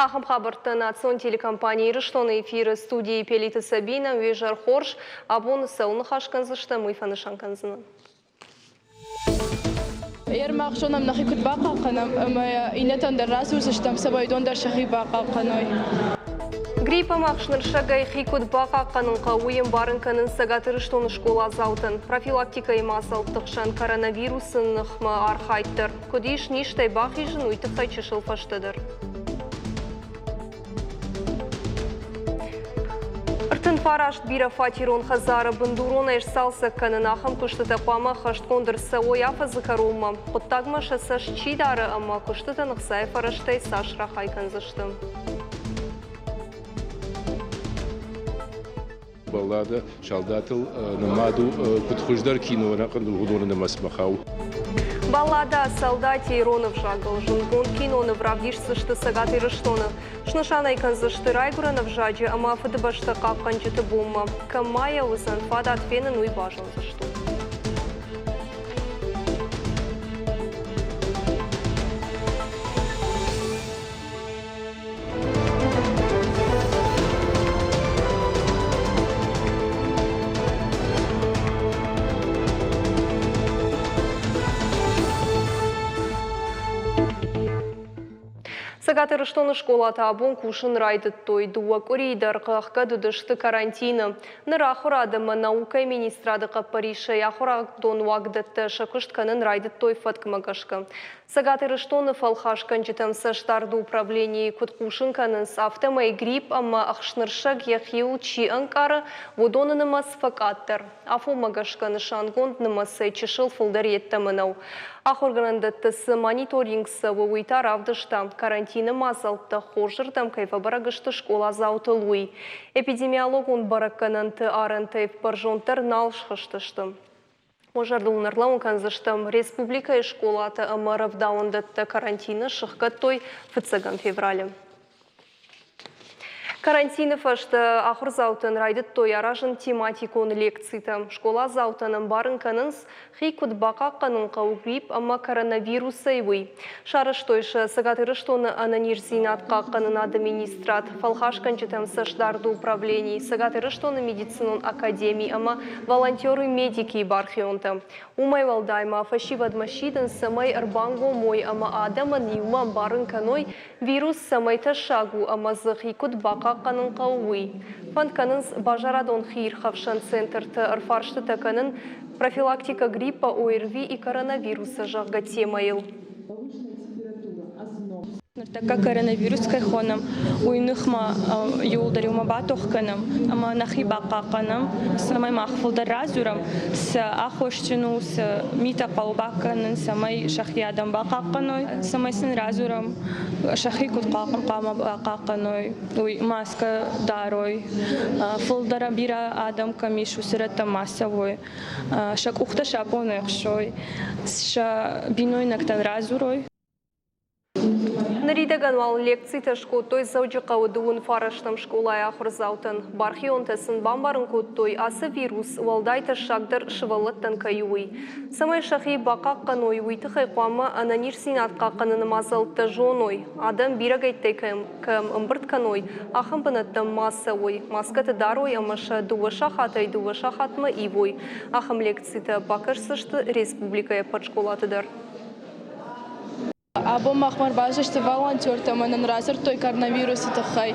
Ахым хабырттан ацион телекомпания Ирыштоны эфиры студии Пелиты Сабина, Вежар Хорш, Абон Сауны Хашканзышта, Мыйфаны Шанканзына. Ермақшонам нахикут бақақанам, инетан дар разусыштам сабайдон дар шахи бақақаной. Гриппа мақшныр шагай хикут бақақанынға ойын барынқанын сағатырыштоны школа заутын. Профилактика емасалттықшан коронавирусын нықмы архайттыр. Көдейш ништай бақижын уйтықай чышыл фаштыдыр. Ыртын фарашт бира фатирон хазары бындурон эшсалсы канын ахым күшті тақпама хаштқондыр сауой афазы карума. Құттагма шасаш чидары ама күшті тынықсай фараштай сашра хайканзышты. Баллада шалдатыл намаду кутхуждар кино рақандыл гудорны масмахау. Баллада солдати Иронов жагал жунгон киноны вравдишсышты сагаты рыштоны. Шнышана иканзышты райгуранов жаджи, ама фадыбашты қапқанчыты бумма. Камая узан фадат фенын уйбажын зышту. Сагаты рыштоны школата абон кушын райды той дуа коридор қаққа дүдішті карантины. Ныра құрадымы наука министрадықы Париша яқырaq дон уагдытты шақыштканын райды той фаткымағашқы. Сагаты рыштоны фалхашкан житамсы штарды управлении куткушынканын автомай грипп ама ақшныршаг яхил чи анкары водонынымас факаттыр. Афу мағашқаны шангонднымасы чышыл фылдар еттімінау. Ақорганында тысы мониторингсы вуйтар авдышта карантины мазалтты хожырдам кайфа барагышты школа заутылуй. Эпидемиолог он бараккананты арантайф баржонтар налшхыштышты. Ожардылнарлау канзыштым республика и школаты амаров даундатты карантины шыққаттой фыцаган феврале. Карантины фашты ахыр заутын райдыт той аражын тематикон лекцийті. Школа заутының барын канынс хикут бақа қанынға угрип, ама коронавирус айвый. Шарыш тойшы сағатырыштоны ананирзинатқа қанын администрат, фалхашкан жітім саштарды управлений, сағатырыштоны медицинон академий, ама волонтеры медики бархионты. Умай валдайма фашивадмашидын самай арбанго мой, ама адаман юман барын каной вирус самайта шагу, ама зыхикут бақа қанын қауый. Фанканынс бажарадон хир хавшан центрты арфаршты таканын профилактика гриппа, ОРВИ и коронавируса жағға темайыл. Така коронавирус кайхонам, уйнықма юлдариума батоққаным, ама нахи бақақаным, самай мақфылдар разурам, с ахошчину, с мита палбаққанын, самай шахиядам бақаққаной, самай сын разурам, шахи кутқақым қама бақаққаной, уй маска дарой, фылдара бира адам камишу сырата массовой, шак ухта шапоны шой, ша биной нактан разурой. Наридаган вал лекции ташко той зауджи қауыдуын фараштам школай ахыр заутын. Бархион тасын бамбарын той асы вирус валдайты шагдар шывалыттан каюй. Самай шахи бақақ қаной уйты қайқуама ананирсин атқа қаныны мазалты жоной. Адам бирагайттай кәм ұмбырт қаной ахым бұнаттым маса ой. Маскаты дарой амаша дуаша хатай дуаша хатма ивой. Ахым лекцийті бақырсышты республикая под школатыдар. Або махмар бажышты волонтер таманын разыр той коронавирусы тахай.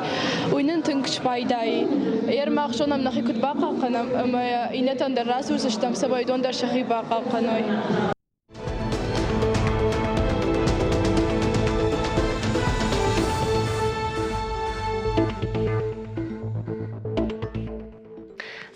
Уйнын тыңкш пайдай. Ермақшонам нахикут бақақанам, инетан дар разусыштам сабайдон дар шахи бақақаной.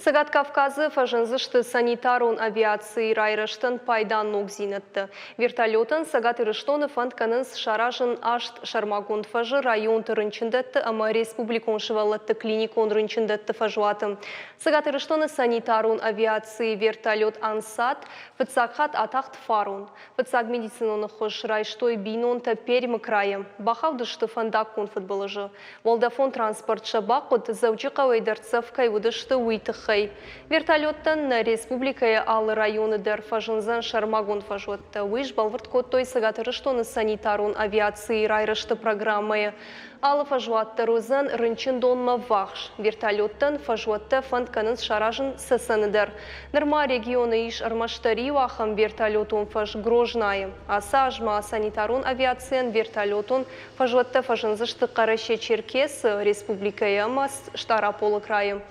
Сагат Кавказы фажынзышты санитарон авиации райрыштын пайдан ногзинетті. Вертолетын Сагат Ирыштоны фантканынс шаражын ашт шармагон фажы район рынчындетті, ама республикон шывалатты клиникон рынчындетті фажуатым. Сагат Ирыштоны санитарон авиации вертолет ансат, фыцакхат атахт фарон. Фыцак медициноны хош райштой бинонта пермі краем. Бахавдышты фандаккон футболыжы. Волдафон транспорт шабақут завджиқавайдарцев кайвудышты уйтықай. тыхай. Вертолеттан республикая ал районы дер фажынзан шармагон фажуатта. Уиш балвард коттой сагатырыштоны санитарун авиации райрышты программы. Алы фажуатта розан рынчин донма вахш. Вертолеттан фажуатта фантканын шаражын сысаныдыр. Нырма регионы иш армаштари вахам вертолетун фаж грожнайы. Аса ажма санитарун авиациян вертолетун фажуатта фажынзышты Караще Черкес республикая мас штараполы крайы.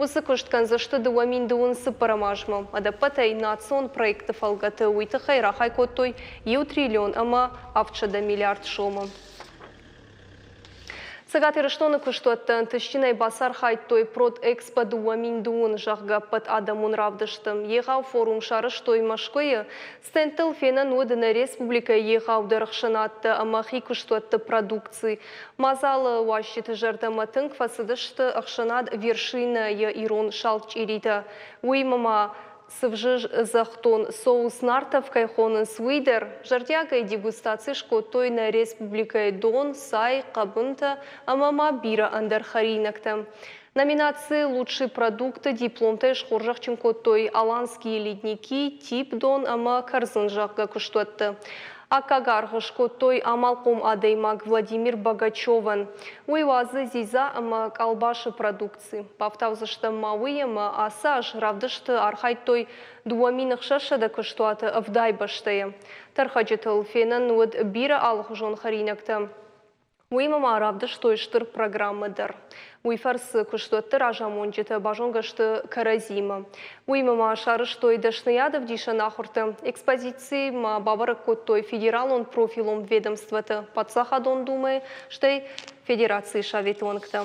Осы күшткан зашты дуаминдуын сыпарамажмы. Адапатай национ проекты фалгаты уйтыхай рахай коттой ев триллион ама авчада миллиард шомы. Сагаты рыштоны күштуаттан тышчинай басар хайтой прот экспо дуаминдуын жағға пат адамун равдыштым. Егау форум шарыштой машкойы стентл фенан өдіні республика егау дырықшынатты амахи күштуатты продукции. Мазалы уащиты жардаматын квасыдышты ақшынат вершина е ирон шалч ириді. Уймама сывжыж захтон соус нартов кайхонын свидер, жардяга дегустации шкотой на республика Дон, Сай, Кабынта, амама бира андархаринакта. Номинации «Лучшие продукты» диплом тэш хоржах ченкотой аланские ледники, тип Дон, ама карзынжахга куштуатты. Акагаргышко той амалком адаймак Владимир Богачеван. Уйвазы зиза ама калбашы продукции. Павтавзышты мауыема асаж равдышты архай той дуаминық шашада күштуаты авдай баштая. Тархаджетыл фенан уд бира алғы жон харинакта. Уймама равдыштой штыр программыдыр. Уйфарсы күштуатты ражамонжеті бажонгашты каразима. Уймама шарыштой дашныядов диша нахурты. Экспозиции ма бабарык коттой федералон профилом ведомстваты. Подсахадон думай, штай федерации шаветлангта.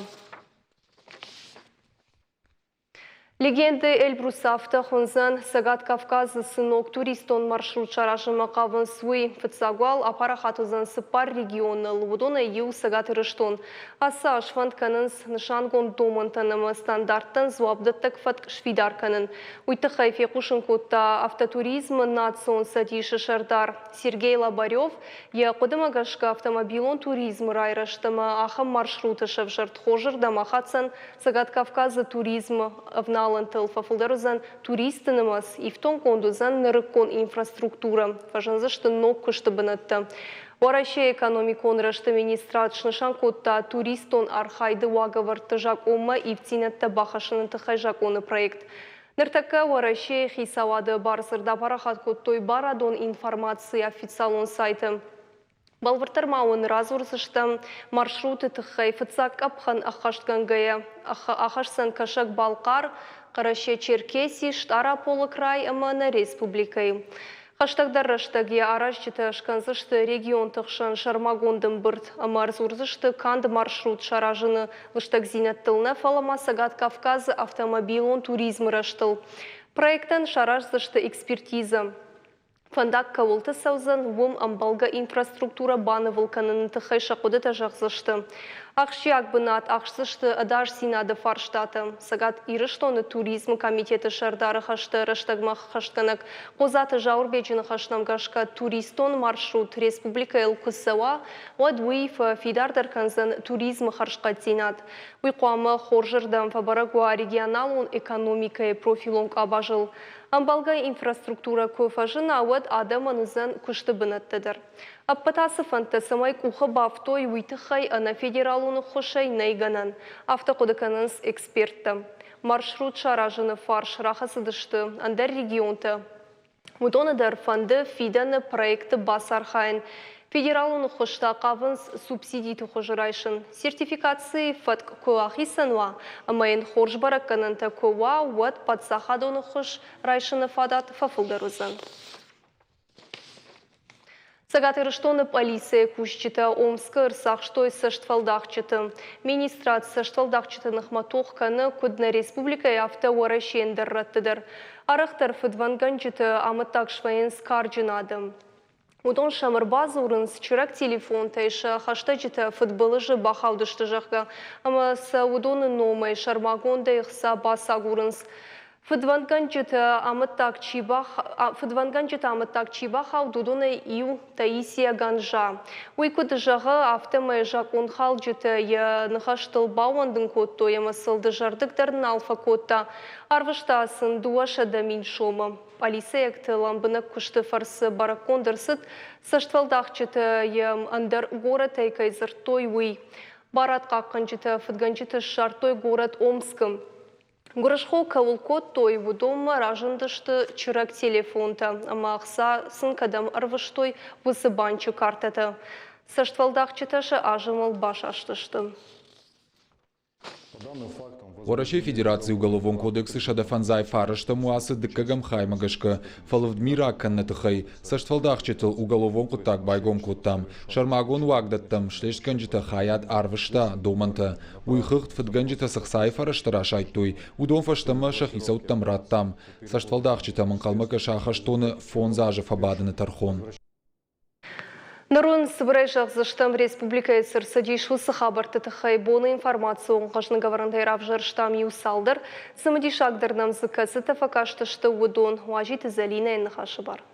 Легенды Эльбрусавта хонзан Сагат Кавказы сынок туристон маршрут шарашыма кавын суй фыцагуал апарахатузан сыпар регионы лудона ю Сагат рыштон. Аса швантканынс нышангон домантанымы стандарттан зуабдыттык фатк швидарканын. Уйтыхай фекушын котта автотуризм национ сатиши шардар. Сергей Лабарев я кодымагашка автомобилон туризм райраштыма ахам маршруты шевжарт хожыр дамахатсан Сагат Кавказы туризм авна Алантыл фафылдарызан туристынымыз, ифтон кондузан нырыккон инфраструктура. Фажанзышты ног күшті бінітті. Вараще экономикон рашты министратшны шанкотта туристон архайды уағыварты жак ома ифтинетті бақашының тұхай жак оны проект. Ныртака вараще хисавады барсырда парахат коттой барадон информации официалон сайты. Балвартармауын разурсышты маршруты тұхай фыцак апхан ахашткангая. Ахашсан кашак балқар, Караще Черкеси, штараполы край амана республикай. Хаштагдар раштаги арашчыты ашканзышты регион тұқшан шармагондым бұрд. Амарзурзышты канды маршрут шаражыны лыштаг зинаттылна фалама Сагат Кавказы автомобилон туризм раштыл. Проекттан шаражзышты экспертиза. Фандак кавылты саузан вом амбалга инфраструктура баны вулканын тұхай шақуды тажақзышты. Ақшияк бынат ақшсышты адаш синады фарштаты. Сагат ирыштоны туризм комитеті шардары хашты раштагмақ хаштанак қозаты жаурбеджіні хаштамгашка туристон маршрут республика Элкусава вадвыйф фидардарканзан туризм харшқа тинат. Уйқуамы хоржырдам фабарагуа регионалун экономикай профилонг абажыл. Амбалга инфраструктура көфажын ауад адаманызан күшті бінаттыдыр. Аппатасы фантасымай кухы бафтой уйтыхай ана федералуны хошай найганан. Автоқодыканынс эксперті. Маршрут шаражыны фарш рахасыдышты. Андар регионты. Мудоныдар фанды фиданы проекты басархайын. Федералуны хошта қавынс субсидий тұхыжырайшын. Сертификации фатк көахи сануа. Амайын хорж бараккананта көва уат падсахадоны хош райшыны фадат фафылдарызын. Сагат ирыштоны полиция кушчыта Омскы ырсақштой саштвалдақчыты. Министрат саштвалдақчытынық матоққаны күдні республика авто уарашендір раттыдыр. Арықтар фыдванганчыты амыттақ швайын скарджынады. Удон шамырбазы урынс чырак телефон тайшы хаштачыты футболыжы бахаудышты жаққа. Ама са удоны номай шармагонда иқса басаг урынс. Фыдванган жыты амыттак чибах аудудуны ию Таисия Ганжа. Уйкуды жағы автомай жақун хал жыты нұхаштыл бауандың котто емасылды жардықтарын алфа котта. Арвыштасын дуашада min шомы. Полиция екті ламбыны күшті фарсы баракондырсыд, саштвалдақ жыты андар город айкайзыр той уй. Барат қаққан жыты фыдган жыты шартой город Омскым. Гурашху кавулкот той вудома ражындышты чырак телефонта, ама ақса сынкадам арвыштой высыбанчы картата. Саштвалдақ чыташы ажымал баш аштышты. В Российской Федерации уголовного кодекса шадафанзай фарышта муасы дыккагам хаймагашка, фалавдмира каннатыхай, саштвалдах читал уголовом кутак байгом кутам, шармагон вагдаттам, шлешканджита хаят арвышта, доманта, уйхыхт фадганджита сахсай фарышта рашайтуй, удом фаштама шахисауттам раттам, саштвалдах читаман калмака шахаштоны фонзажа фабаданы тархон. Нарон сыбырайжақ зыштам республика сырсадейшусы хабарты тұхай боны информацию қашны гаварантайрав жырштам юсалдыр, сымадейшагдырнам зыкасы тафакаштышты удон уажит изалина эннахашы бар.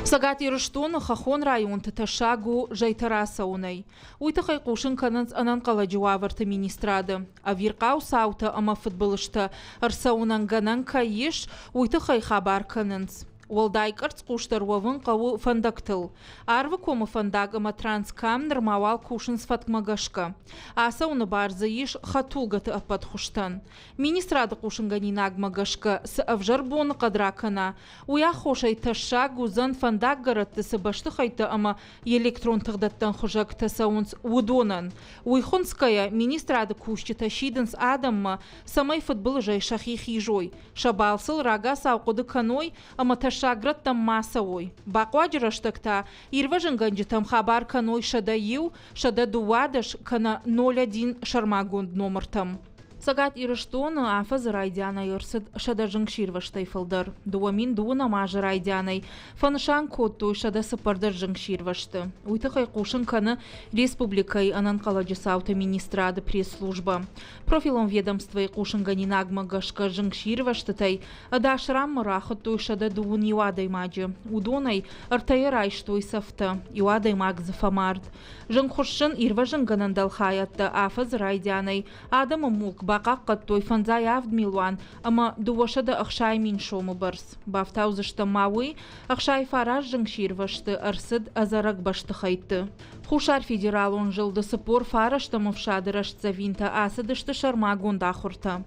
Сагат Ирыштон Хахон район Таташагу Жайтарасауной. Уйтахай кушын кананц анан каладжуаварты министрады. Авиркау саута ама футболышты арсаунан ганан каеш уйтахай хабар кананц. Уалдайкарц куштарвавын каву фандактыл. Арвы кому фандагама транскам нормавал кушын сфатмагашка. Аса уны барзы еш хатулгаты аппатхуштан. Министрады кушын ганинаг магашка с авжарбоны кадракана. Уя хошай таша гузан фандаг гаратты сыбашты хайты ама электрон тагдаттан хужак тасаунц удонан. Уйхонская министрады кушчы тащидынс адамма самай футбол жай шахи хижой. Шабалсыл рага сауқуды каной ама шаграт там массовой. Бакваджираштакта ирважен ганджитам хабар каной шада ю, шада дуадаш кана 01 шармагунд номер там. Сагат Ирыштона афаз райдяна йорсыд шада жыңширваштай фылдар. Дуамин дуына мажы райдянай. Фанышан коттой шада сыпардар жыңширвашты. Уйтықай кушын каны республикай анан каладжысаута министрады пресс-служба. Профилом ведомства кушын ганинагма гашка жыңширваштытай. Адашрам мырахыттой шада дуын юадай маджы. Удонай артайырай штой сафта. Юадай магзы фамард. Жыңхушын ирважын ганандал хаятта афаз райдянай. Адама мулк бақаққа той фанзай авдмилуан, ама дувашада ақшай мин шомы барс. Бафтаузышты мауи, ақшай фараж жыңширвашты арсыд азарак башты хайты. Хушар федералон жылды сыпор фарашты мывшадырашца винта асыдышты шармагон дахурта.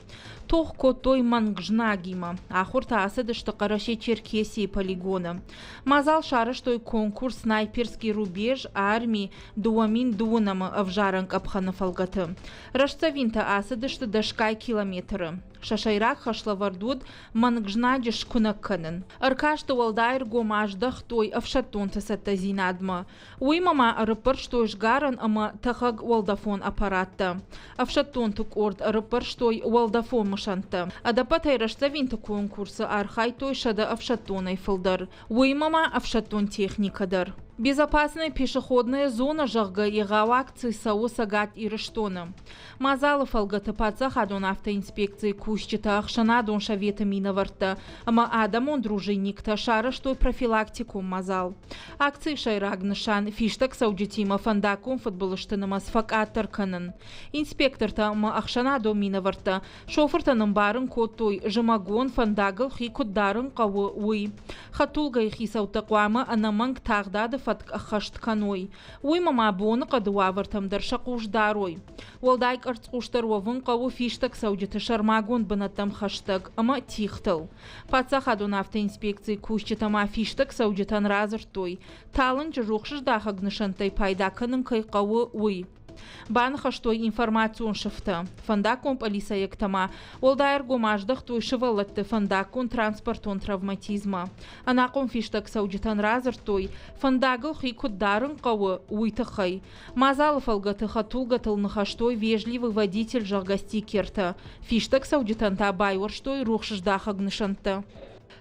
Тох котой мангжнагима, ахурта асыдышты қараше Черкесии полигона. Мазал шарыштой конкурс снайперский рубеж армии дуамин дуынамы авжаранг апханафалгаты. Рашца винта асыдышты дашкай километры. Шашайрак хашлавардуд мангжнадиш кунакканын. Аркашты уалдайр гомаждах той авшатунта сатта зинадма. Уймама арыпыр штой жгаран ама тахаг уалдафон аппаратта. Авшатунтук орд арыпыр штой уалдафон мышанта. Адапатай рашца винта конкурсы архай той шада авшатунай фылдар. Уймама авшатун техникадар. Безопасная пешеходная зона жагга и галакции сау Сагат Ирыштона. Мазалов алгатапаца хадон автоинспекции кущита ахшана дон шавета миноварта, ама адамон дружинник ташара что профилактику мазал. Акции шайрагнышан фиштак саудитима фандакум футболыштынымас факаттар канын. Инспекторта ама ахшана дон миноварта, шофертаным барын коттой жымагон фандагыл хи куддарын кавы уй. Хатулга их исаутаквама анаманг тагдады хашт каной. Уймама боны кадуавартам даршакуш дарой. Уалдайк арцкуштарвовын каву фиштак саудиты шармагон банатам хаштаг, ама тихтал. Паца хадун автоинспекции кущитама фиштак саудитан разыртой. Талын жрухшиш дахагнышантай пайдаканым кай каву уй. Банха штой информацион шифта. Фандакон полиса ектама. Уалдайр гомаждах той шивалатты фандакон транспортон травматизма. Анакон фиштак саудитан разыр той. Фандагыл хикут дарын кавы уйтахай. Мазалов алгаты хатулгатыл нахаштой вежливый водитель жагасти керта. Фиштак саудитан табайвар штой рухшиждах агнышанта.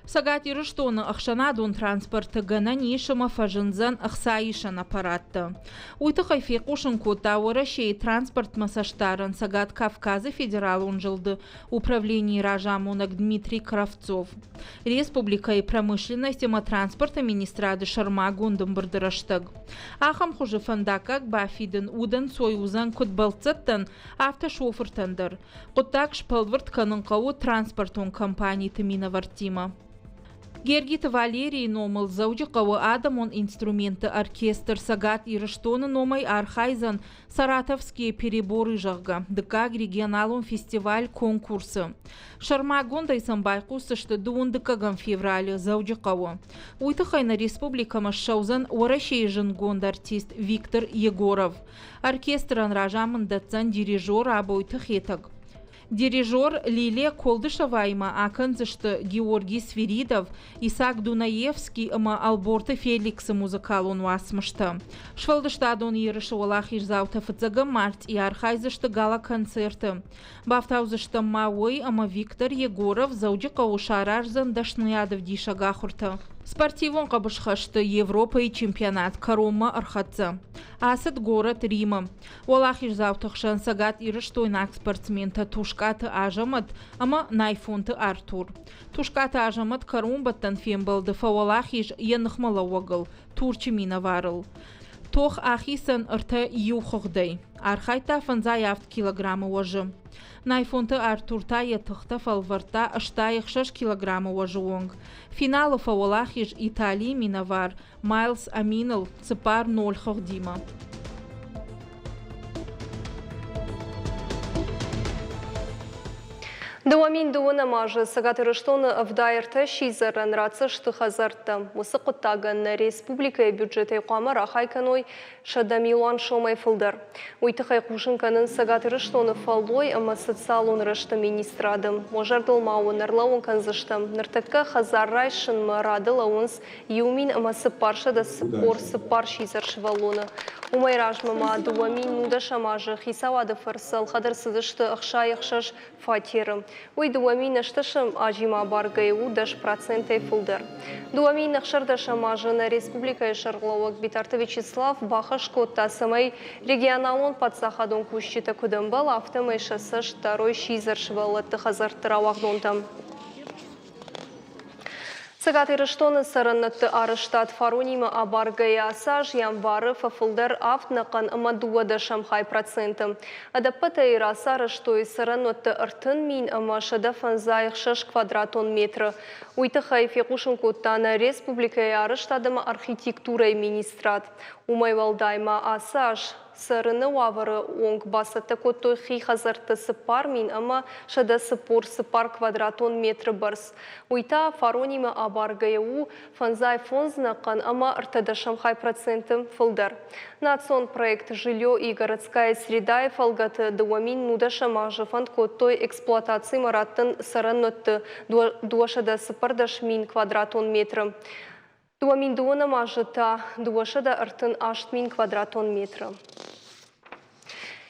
Сагат ирыштоны ахшанадун транспорты гана нишыма фажынзан ахсаишан аппаратты. Уйты хайфи кушын кутауыра шей транспорт масаштарын Сагат Кавказы федерал унжилды управлении ражамунак Дмитрий Кравцов. Республика и промышленность и транспорта министрады Шармагундым бырдыраштык. Ахам хуже фандакак бафидын удан союзан кутбалцаттан автошофыртандыр. Куттак шпалвырт канынқау транспортун компании тымина вартима. Гергит Валерий номал заудикова адамон инструменты оркестр Сагат ирыштоны номай архайзан саратовские переборы жағга, дыкаг регионалун фестиваль конкурсы. Шармагондай самбайқусы что дуун дыкагам феврале заудикова. Уйтахайна республикама шаузан орашей жынгонд артист Виктор Егоров. Оркестран ражамын датсан дирижер абойтахетаг. Дирижер Лилия Колдышевайма акынзышты Георгий Свиридов, Исаак Дунаевский ама Алборта Феликса музыкалун васмышты. Швалдыштадон ерыши олахиш заута фыцага март и архайзышты гала концерты. Бафтаузышты Мауэй ама Виктор Егоров заудика ушарарзан дашныядов дишагахурта. Спортивон қабышхашты Европа и чемпионат Карома Архатца. Асад город Рима. Олахиш завтахшан Сагат ирыштойнак спортсмента Тушкаты Ажамат, ама Найфонты Артур. Тушкаты Ажамат Карумбаттан фембалды фауалахиш янықмала уагыл, турчимина варыл. Тох ахисан ырта юхогдай. Архайта фанзай авт килограмма уажы. Найфонты Артурта ятықта фалварта аштайық 6 килограмма уажы онг. Финалы фауалахиш Италии минавар. Майлз Аминал цепар 0 дима. Дуамин дуына мажы Сагат ирыштоны авдайырты шизарын рацышты хазарты. Осы құттағын республика бюджеты қамы рахайканой шадамилуан шомай фылдар. Уйтықай құшынканын Сагат ирыштоны фалдой ама социалун рышты министрадым. Можардылмауын ырлауын канзыштым. Ныртыққа хазаррайшын марадылауынс еумин ама сыпаршы да сыпар шизар шывалуны. Умайражмама дуамин нудаша мажы хисавады фарсал хадырсыдышты ақшай-ақшаш фатирым. Уй дуамин ашташым ажима баргай удаш проценты фылдар. Дуамин ақшардаша мажы на республика шарглауак битарты Вячеслав Бахашкотта самай регионалон подсахадон кущита кудымбал автомайшасыш второй шизар шывалатты хазартыравагдонтам. Сагат ирыштоны сарыннатты арыштат фаронима абаргая асаж ямбары фафылдар автнақан амадуада шамхай процентым. Адаппата ираса рыштой сарыннатты ыртын мин амашада фанзайық 6 квадратон метры. Уйтықай фекушын коттаны республикая арыштадыма архитектурай министрат. Умайвалдайма асаж сарыны вавары онг басаты коттой хазарты сыпар мин ама шада сыпар квадратон метры барс. Уйта фаронима абаргаяу фанзай фонзнақан ама ыртада шамхай процентым фылдар. Национ проект «Жилье и городская среда» и фалгаты дуамин нудаша мажы фанд коттой эксплуатации мараттын сарыннатты дуашада сыпардаш мин квадратон метры. Дуамин дуана мажыта дуашада ыртын 8 мин квадратон метры.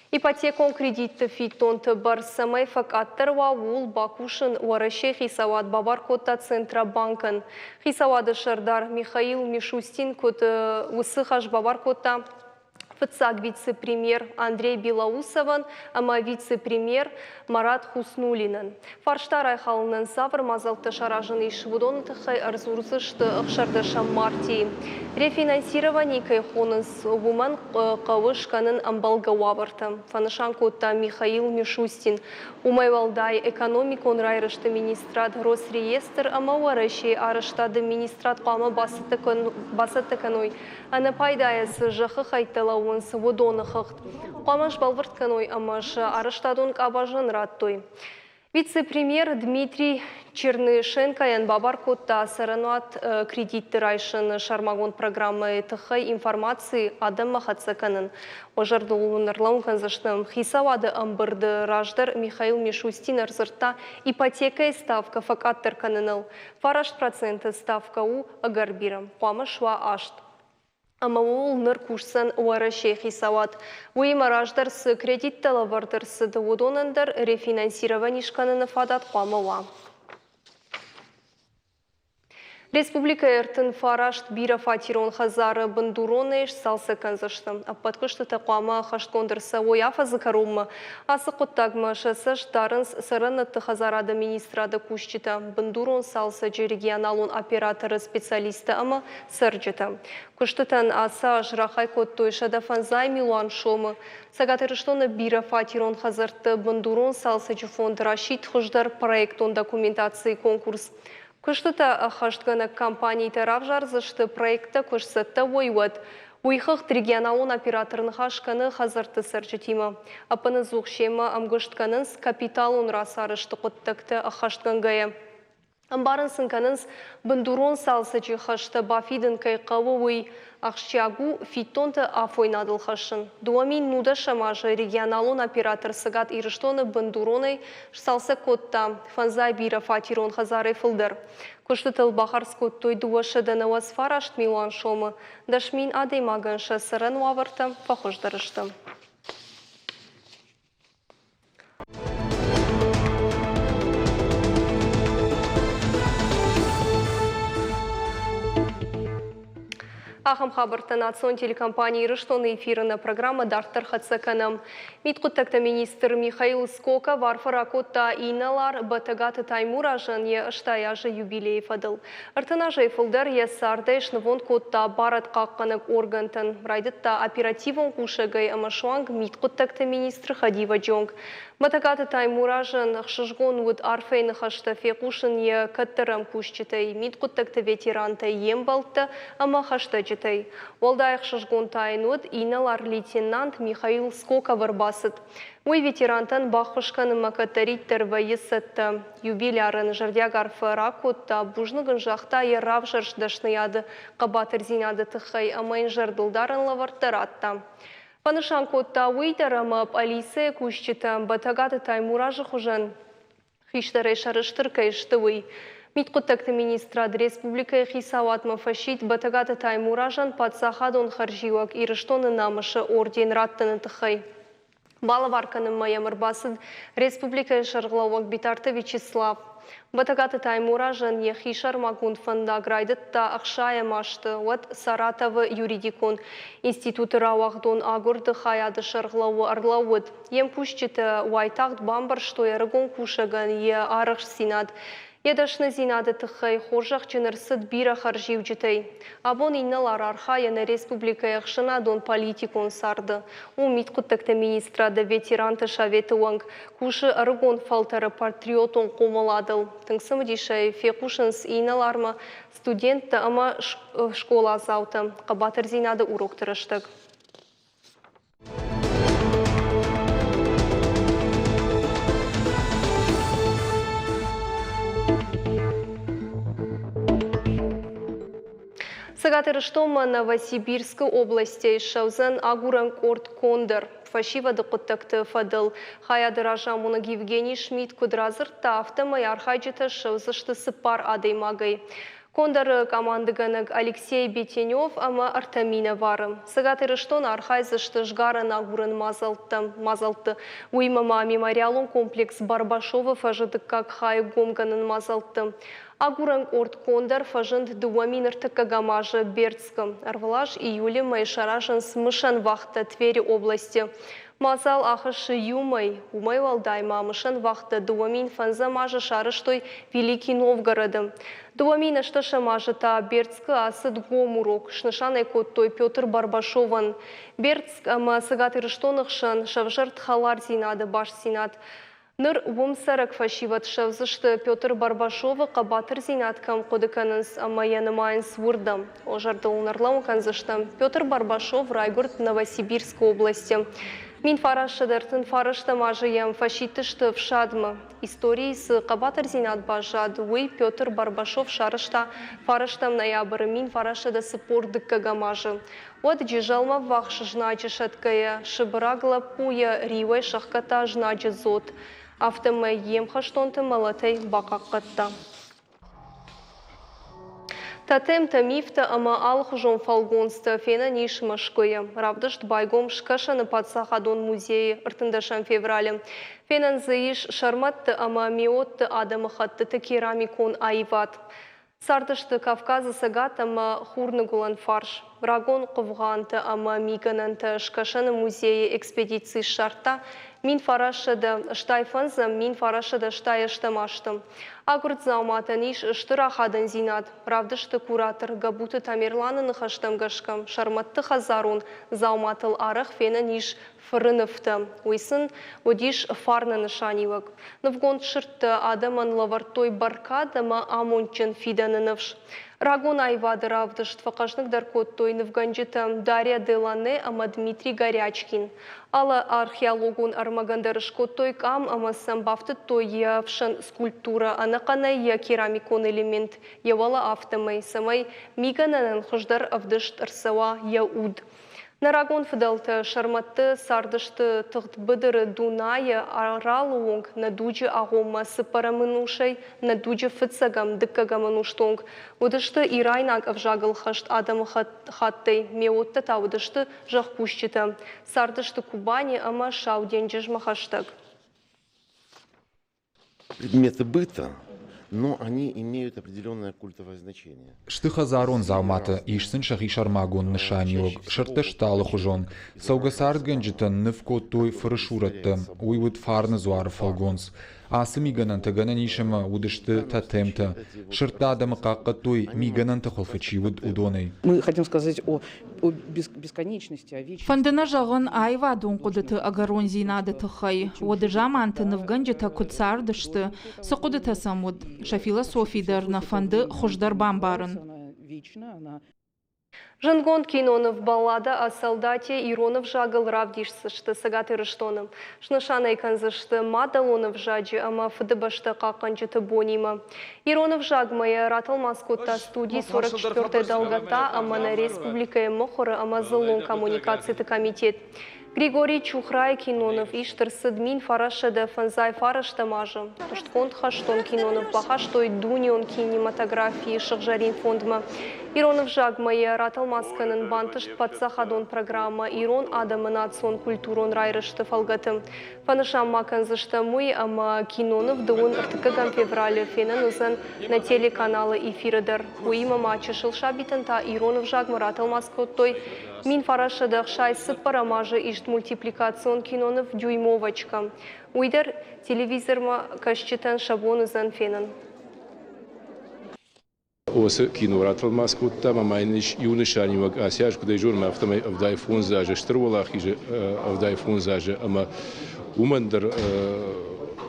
Ипотекон кредитті фитонты бар самай факаттырва ол бакушын уараще хисавад бабар котта Центробанкын. Хисавады шардар Михаил Мишустин коты усыхаш бабар котта Фыцак вице-премьер Андрей Белоусован, ама вице-премьер Марат Хуснулинын. Фарштар айхалынан савр мазалты шаражын ишвудон тыхай арзурзышты ықшардышам мартии. Рефинансирование кайхоныз вуман қавышканын амбалга вавырты. Фанышан котта Михаил Мишустин. Умайвалдай экономикон райрышты министрат Росреестр, ама уаращей арыштады министрат қамы басыттыканой. Аны пайдаясы жахы хайтылау сводоны хыхт. Қамаш балвыртканой амаш арыштадон кабажын раттой. Вице-премьер Дмитрий Чернышенко ян бабар котта сарануат кредитті райшын шармагон программы тыхай информации адам махатсаканын. Ожарды улынырлауын канзаштым хисавады амбырды раждар Михаил Мишустин арзырта ипотека ставка факаттыр каныныл. Фараш проценты ставка у агарбирам. Қамышва ашт. Ама ол ныр кушсан уаращей хисават. Уйма раждарсы кредиттала вардарсы дывудонындар рефинансирование шканына фадат қамыла. Республика эртін фарашт бира фатирон хазары бандуронеш салсы канзышты. Аппаткышты тақуама хаштондырса ояфа закарумма. Асы құттагма шасыш дарынс сырынытты хазарады министрады күшчіті. Бандурон салсы регионалон операторы специалисты ама сырджыты. Күштітін аса жрахай коттой шадафанзай милуан шомы. Сагатырыштоны бира фатирон хазарты бандурон салсы фонд Рашид хуждар проектон документации конкурс. Күштіті хаштганы компании тарав жарзышты проекты күшсетті ойуат. Уйхық регионалон операторын хашканы хазарты сәржетімі. Апыны зуқшемі амгыштканынс капиталон расарышты құттықты хаштгангайы. Амбарын сынканынс бандурон салсычы хашты бафидын кайқауы уй ақшчагу фитонты афойнадыл хашын. Дуамин нуда шамажы регионалон оператор сыгат ирыштоны бандуроны салсы котта фанзай бира фатирон хазары фылдыр. Күштітіл бақарск той дуашыдыны васфарашт милуан шомы. Дашмин адаймагыншы сырын уавырты пахождарышты. Ахам хабарта национ телекомпании Рыштоны эфирына программа Дартар Хацаканам. Миткуттакта министр Михаил Скока варфара котта иналар батагаты таймуражан е ыштаяжы юбилей фадыл. Артынажы эфылдар е сардеш нывон котта барат қаққанық органтын. Райдытта оперативон кушагай амашуанг миткуттакта министр Хадива Джонг. Батагаты таймуражан хшыжгон уд арфейны хашта фекушын е каттырам кушчытай. Миткуттакта ветеранта ембалты ама хашта жытай. Олдайық хшыжгон тайнуд иналар лейтенант Михаил Скока варбасыд. Ой ветерантан бахышканы макатариттер вайысытты. Юбилярын жардягар фаракотта бужныгын жақта ерав жаршдашныяды қабатыр зинады тұхай амайын жардылдарын лаварттаратта. Панышан котта уйдарамап алисы күшчіті батагаты таймуражы хужан хиштары шарыштыр кайшты уй. Миткуттакты министрад республика хисаватма фашит батагаты таймуражан падсахадон харживак ирыштоны намышы орден раттыны тұхай. Балаварканым маямыр басыд республика шарғлауак битарты Вячеслав. Батагаты таймуражан ехишар магун фанда грайдытта ақшая машты. Вот Саратовы юридикон институты рауахдон агурды хаяды шарғлауы арлауыд. Ем күшчеті уайтағд бамбар штойарыгон кушаган е арық синад. Едашны зинады тұқай қожақ жынырсыд бира харжив жытай. Абон инналар архаяны республика яқшына дон политикон сарды. У миткуттакты министрады ветеранты шаветі уанг кушы арыгон фалтары патриотон қомаладыл. Тыңсымы дешай фекушынс иналарма студентті ама школа азауты. Қабатыр зинады урок тұрыштық. Сагатырыштома Новосибирской области шаузан агуран корт кондор. Фашива дықыттақты фадыл. Хаядыража мұныг Евгений Шмидт кудразыр тафтымай архайджыты шаузышты сыпар адаймагай. Кондор командыганыг Алексей Бетенев ама Артамина варым. Сагатырыштон архайзышты жгарын агуран мазалты. Уймама мемориалон комплекс Барбашова фажыдық как хай гомганын мазалты. Агуран корт кондор фажынд дуаминырты кагамажы Бердском. Арвалаш июле майшаражын смышан вахта Твери области. Мазал ахышы юмай, умай валдай мамышын вахта дуамин фанзамажы шарыштой Великий Новгородым. Дуамин ашташа мажыта Бердска асыд гомурок, шнышанай коттой Петр Барбашован. Бердск ама сагатырыштонықшын шавжырт халар зинады баш синат. Ныр умсарак фашиват шавзышты Петр Барбашова қабатыр зинаткам қодыканынс амаянымайын свурдам. Ожарды унарлау канзышты Петр Барбашов райгурт Новосибирской области. Мин фарашыдыртын фарышты мажыям фашитышты вшадмы. Историясы қабатыр зинат бажады. Уй Петр Барбашов шарышта фарыштам ноябры мин фарашыда сыпордык кагамажы. Вот джижалма вахшы жначы шаткая, шыбырагла пуя ривай шахката жначы зот. Автомы емхаштонты малатай бақаққатта. Татем тамифта ама алх жон фалгонста фена ниш машкоя. Равдышт байгом шкашаны падсахадон музеи ыртындашан феврале. Фенан заиш шарматты ама миотты адамы хатты керамикон айват. Сардышты Кавказы сагат ама хурны гулан фарш. Рагон қывғанты ама мигананты шкашаны музейі экспедиции шарта мин фарашыды штайфанзы мин фарашыды штай ыштамаштым. Агурт зауматын иш ыштырахадын зинат. Равдышты куратор габуты тамерланын хаштамгашкам. Шарматты хазарун зауматыл арых фенен иш фырыныфты. Уйсын одиш фарны нышанивак. Навгон шыртты адаман лавартой баркадама амончын фиданынывш. Рагон айвады равдышт фақашнық даркоттой навганжита Дарья Делане ама Дмитрий Горячкин. Ала археологун армагандарышкоттой кам ама самбафты той явшан скульптура анақана я керамикон элемент явала автомай самай мигананан хуждар авдышт арсава яуд. Нарагон фидалты шарматты сардышты тұғд быдыры Дуная аралы оңг на дуджи ағома сыпарамынушай на дуджи фыцагам дыккагамынуштонг. Удышты ирайнаг авжагыл хашт адамы хаттай меотты тавыдышты жақ пущиты. Сардышты Кубани ама шауден жежмахаштаг. Предметы быта, но они имеют определенное культовое значение. Штыха зарон заумата ишсын шахи шармагон нышаниог, шырты шталы хужон, саугасард генджитан нывкоттой фарышуратты, уйвуд фарны зуары фалгонс. Асы мигананты гананишама удышты татемта, шырта адамы каккаттой мигананты холфачивуд удоной. Мы хотим сказать о бесконечности, о вечности. Фандына жағын айва дон қудыты агарон зинады тұхай. Оды жаманты навганжыта куцардышты, сықудыта самуд. Шафила Софидар на фанды хуждар бамбарын. Жангон кинонов баллада о солдате Иронов жагал равдишсышты сагаты рыштоным. Шнышана иканзышты мадалонов жаджи ама фдбашты каканжыты бонима. Иронов жагмая ратал маскотта студии 44-й долгота ама на республика мохоры ама зылон коммуникации комитет. Григорий Чухрай кинонов иштырсы дмин фарашыды фанзай фараштамажы. Туштконд хаштон кинонов бахаштой дунион кинематографии шықжарин фондма. Иронов жагмая ратал масканын бантышт патсахадон программа Ирон адамы национ культурон райрышты фалгатым. Фанышам маканзышты муй ама кинонов дуон ыртыкаган феврале фенен узан на телеканалы эфирыдыр. Уима матчы шылшабитанта Иронов жагма ратал маскоттой мин фарашыдық шайсы парамажы ишт мультипликацион кинонов дюймовочка. Уйдер телевизорма кашчитан шаблон узан фенен. Осы кино ратал маскотта мамайныш юнышани вак асяж куда жор ма автомай авдай фон заже штырволах иже авдай фон заже ама умандыр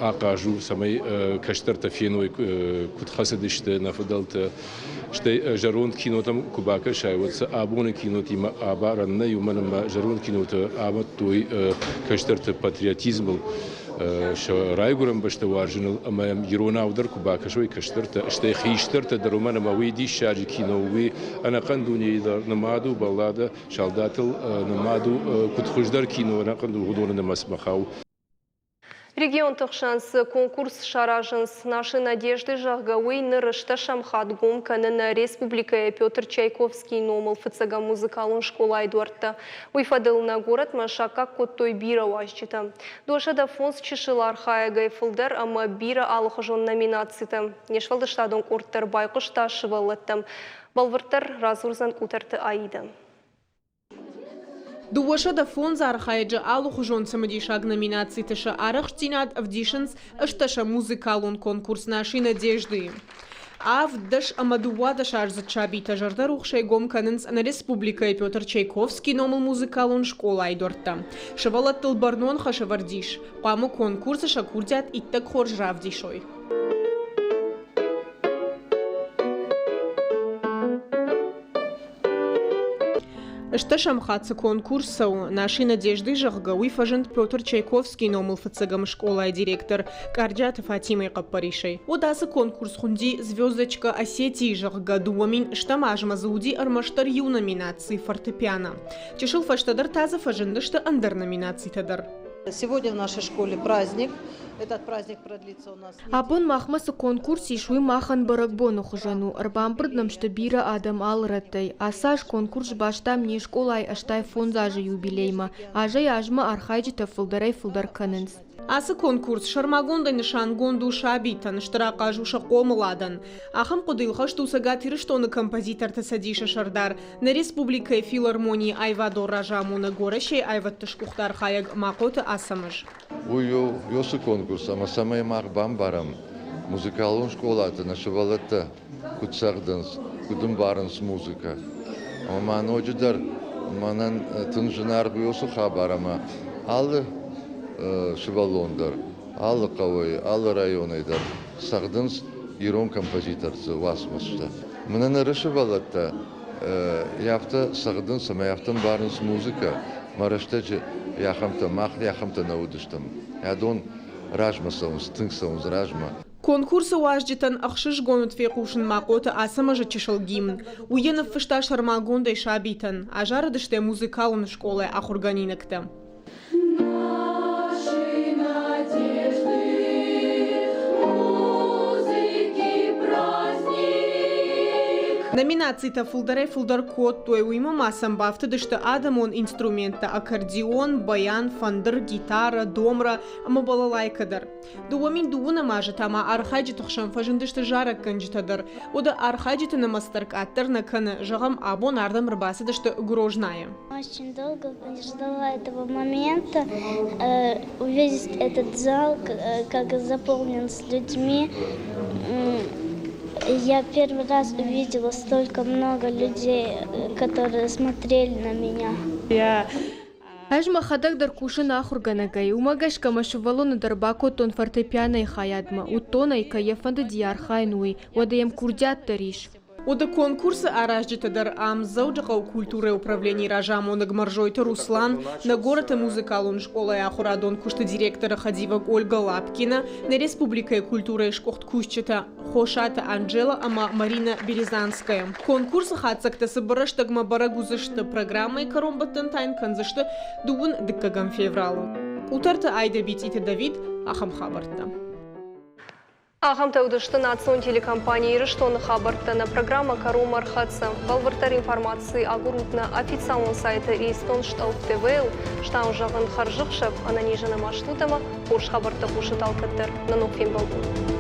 акажу самай каштарта феной кутхасадышты нафдалта что жарон кино там кубака шайватся абоны кино тима абаранна юманама жарон кино то абат той каштарта патриотизм شو رايقولن بشتوارجنال أما يرونا ودر كوباك شوي كشترت اشتي خيشترت درومنا ما ويدي شاجي كينوي أنا قندوني در نمادو بلادة شالداتل نمادو كنت خوشدار كينو أنا قندو غدون نمسمخاو. Регион Тахшанс конкурс шаражанс наши надежды жагауи нырышта шамхат гомканы на республика Петр Чайковский номал фыцага музыкалун школа Эдуардта. Уйфадыл на город машака коттой бира уажчита. Дошада фонс чешилар хаяга фылдар ама бира алхажон номинацията. Нешвалдыштадон корттар байқышта шывалыттам. Балвыртар разурзан кутарты аида. Дуашада фонза архайджа алу хужон самодишаг номинации таша арах цинат авдишенс ашташа музыкалун конкурс нашей надежды. Авдаш амадуада шарза чабита жардар ухшайгом канынс на республика Петр Чайковский номал музыкалун школа Айдорта. Шавалат тылбарнон хашавардиш. Паму конкурса шакурдят иттак хоржравдишой. Что шамхатся конкурсу нашей надежды жагауи фажент Петр Чайковский номал фацагам школа и директор Карджата Фатимой Капаришей. Удасы конкурс хунди звездочка Осетии жагадуамин штамажма зауди армаштар ю номинации фортепиано. Чешил фаштадар таза фаженда что андер номинации тадар. Сегодня в нашей школе праздник. этот праздник продлится у нас. Абон махмасы конкурс ишуй махан баракбону хужану. Арбамбрднам что бира адам алраттай. Асаж конкурс баштам не школай аштай фонзажи юбилейма. Ажай ажма архайджи тафылдарай фылдарканенс. Асы конкурс шармагондай нишангонду шабитан, штырақажуша қомыладан. Ахам қудылға штусага тирыштоны композитор тасадиша шардар. На республикай филармонии Айвадор Ражамуна горашей Айваттышкухтар хаяг мақоты асамыш. Уйо ёсы конкурс, ама самай мағбам барам. Музыкалон школаты нашывалатта кутсағдынс, кудым барынс музыка. Ама ман оджидар, манан тынжынарғы ёсы хабарама. Аллы шывалондар, аллы қавай, аллы районайдар. Сағдынс ирон композиторцы васмасшта. Мынан ары шывалатта, яфта сағдынс, ама яфтын барынс музыка. Марыштачы яхамта мах, яхамта наудыштам. Ядон ражма саунс, тынг саунс ражма. Конкурсы уажджитан ахшиш гонут фекушин мақоты асамажа чешыл гимн. Уенов фышта шармагондай шабитан, а жарадыште музыкалын школы ахурганиныкты. Номинации фулдарай фулдар код той уйма масам бафты дышты адамон инструмента аккордеон, баян, фандыр, гитара, домра, ама балалайкадар. Дуамин дууна мажет, ама архайджи тухшан фажын дышты жарак канджитадар. Ода архайджи на мастарк аттар на кана жагам абон ардам рыбасы дышты грожная. Очень долго ждала этого момента, увидеть этот зал, как заполнен с людьми. Я первый раз увидела столько много людей, которые смотрели на меня. Ажма хадак дар кушин ахурганагай. Умагаш камашувалона дарбако тон фортепиано и хаядма. Утона и каефанда диар хайнуи. Вадаем курдят тариш. Ода конкурсы аражджитадар амзауджақау культуры управления Ражамонаг маржойта Руслан, на город музыкалун школа Ахурадон кушта директора Хадива Ольга Лапкина, на республика культуры шкохт кушчата Хошата Анджела, ама Марина Березанская. Конкурсы хатсакта собараштагма барагузышта программой коромбаттан тайн канзышта дугун дыккагам февралу. Утарта айда битите Давид, ахам хабарта. Ағамта ұдышты национ телекомпания Ирыштоны хабарттана программа Карум Архатса. Балвартар информации агурутна официалный сайты Рейстон Штаук ТВЛ, штаун жағын харжықшып, ананижана маштутама, Порш хабарта қушытал каттыр. Нанок фен балбу.